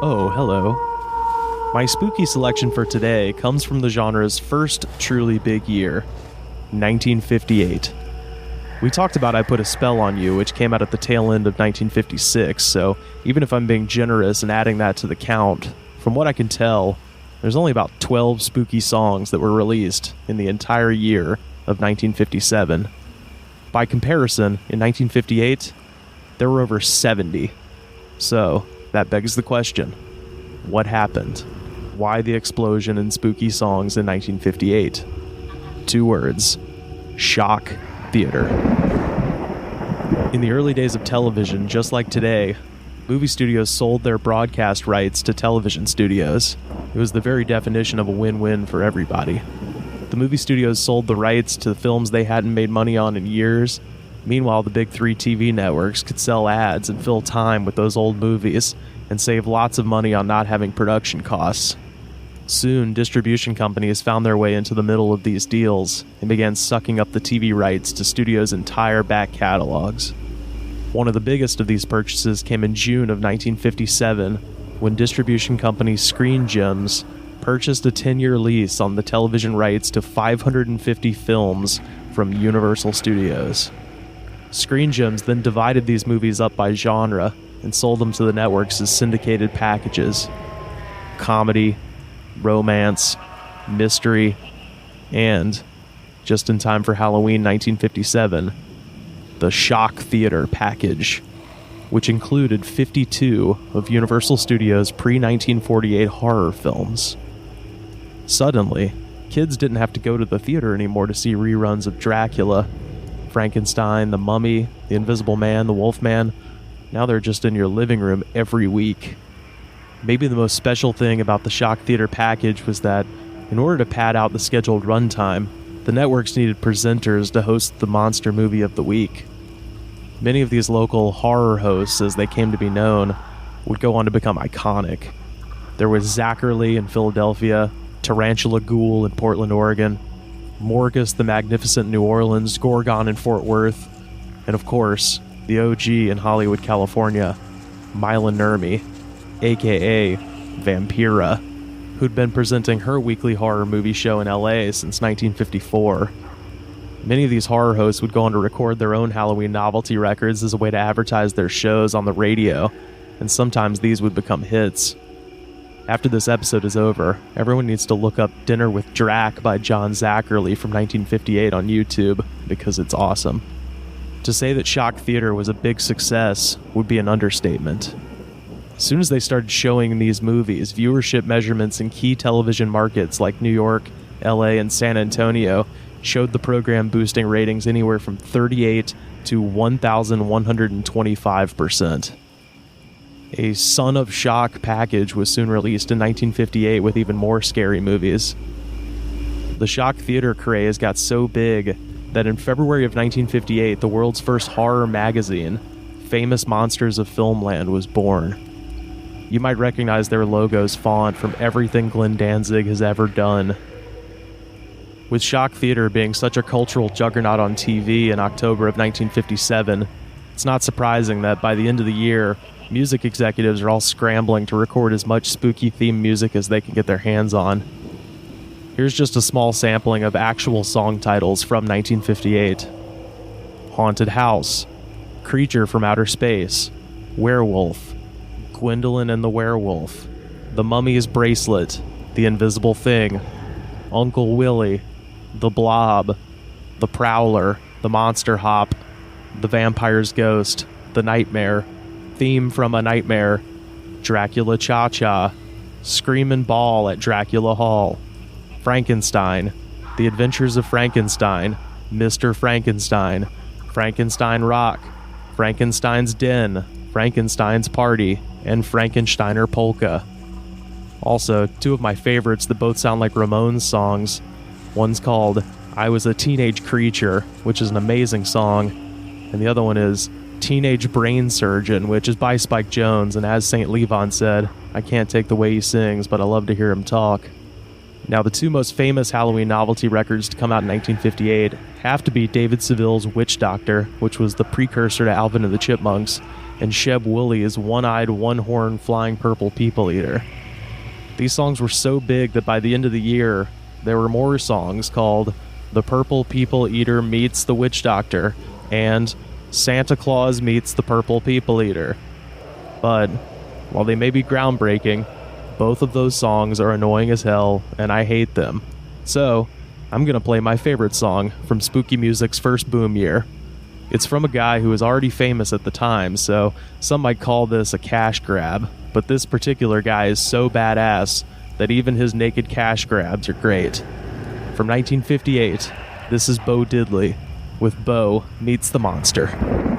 Oh, hello. My spooky selection for today comes from the genre's first truly big year, 1958. We talked about I Put a Spell on You, which came out at the tail end of 1956, so even if I'm being generous and adding that to the count, from what I can tell, there's only about 12 spooky songs that were released in the entire year of 1957. By comparison, in 1958, there were over 70. So, that begs the question, what happened? Why the explosion in spooky songs in 1958? 2 words: shock theater. In the early days of television, just like today, movie studios sold their broadcast rights to television studios. It was the very definition of a win-win for everybody. The movie studios sold the rights to the films they hadn't made money on in years. Meanwhile, the big 3 TV networks could sell ads and fill time with those old movies and save lots of money on not having production costs. Soon, distribution companies found their way into the middle of these deals and began sucking up the TV rights to studios' entire back catalogs. One of the biggest of these purchases came in June of 1957, when distribution company Screen Gems purchased a 10-year lease on the television rights to 550 films from Universal Studios. Screen Gems then divided these movies up by genre and sold them to the networks as syndicated packages. Comedy, romance, mystery, and, just in time for Halloween 1957, the Shock Theater package, which included 52 of Universal Studios' pre-1948 horror films. Suddenly, kids didn't have to go to the theater anymore to see reruns of Dracula, Frankenstein, The Mummy, The Invisible Man, The Wolfman. Now they're just in your living room every week. Maybe the most special thing about the Shock Theater package was that, in order to pad out the scheduled runtime, the networks needed presenters to host the monster movie of the week. Many of these local horror hosts, as they came to be known, would go on to become iconic. There was Zachary in Philadelphia, Tarantula Ghoul in Portland, Oregon, Morgus the Magnificent in New Orleans, Gorgon in Fort Worth, and of course, the OG in Hollywood, California, Mila Nurmi, aka Vampira, who'd been presenting her weekly horror movie show in LA since 1954. Many of these horror hosts would go on to record their own Halloween novelty records as a way to advertise their shows on the radio, and sometimes these would become hits. After this episode is over, everyone needs to look up Dinner with Drac by John Zachary from 1958 on YouTube, because it's awesome. To say that Shock Theater was a big success would be an understatement. As soon as they started showing these movies, viewership measurements in key television markets like New York, LA, and San Antonio showed the program boosting ratings anywhere from 38 to 1,125%. A Son of Shock package was soon released in 1958 with even more scary movies. The Shock Theater craze got so big that in February of 1958, the world's first horror magazine, Famous Monsters of Filmland, was born. You might recognize their logo's font from everything Glenn Danzig has ever done. With Shock Theater being such a cultural juggernaut on TV in October of 1957, it's not surprising that by the end of the year, music executives are all scrambling to record as much spooky-themed music as they can get their hands on. Here's just a small sampling of actual song titles from 1958. Haunted House, Creature from Outer Space, Werewolf, Gwendolyn and the Werewolf, The Mummy's Bracelet, The Invisible Thing, Uncle Willie, The Blob, The Prowler, The Monster Hop, The Vampire's Ghost, The Nightmare, Theme from a Nightmare, Dracula Cha-Cha, Screamin' Ball at Dracula Hall, Frankenstein, The Adventures of Frankenstein, Mr. Frankenstein, Frankenstein Rock, Frankenstein's Den, Frankenstein's Party, and Frankensteiner Polka. Also, 2 of my favorites that both sound like Ramones songs. One's called I Was a Teenage Creature, which is an amazing song, and the other one is Teenage Brain Surgeon, which is by Spike Jones, and as St. Levon said, I can't take the way he sings, but I love to hear him talk. Now, the 2 most famous Halloween novelty records to come out in 1958 have to be David Seville's Witch Doctor, which was the precursor to Alvin and the Chipmunks, and Sheb Wooley's One-Eyed, One-Horn, Flying Purple People Eater. These songs were so big that by the end of the year, there were more songs called The Purple People Eater Meets the Witch Doctor and Santa Claus Meets the Purple People Eater. But while they may be groundbreaking, both of those songs are annoying as hell, and I hate them. So, I'm going to play my favorite song from spooky music's first boom year. It's from a guy who was already famous at the time, so some might call this a cash grab, but this particular guy is so badass that even his naked cash grabs are great. From 1958, this is Bo Diddley with Bo Meets the Monster.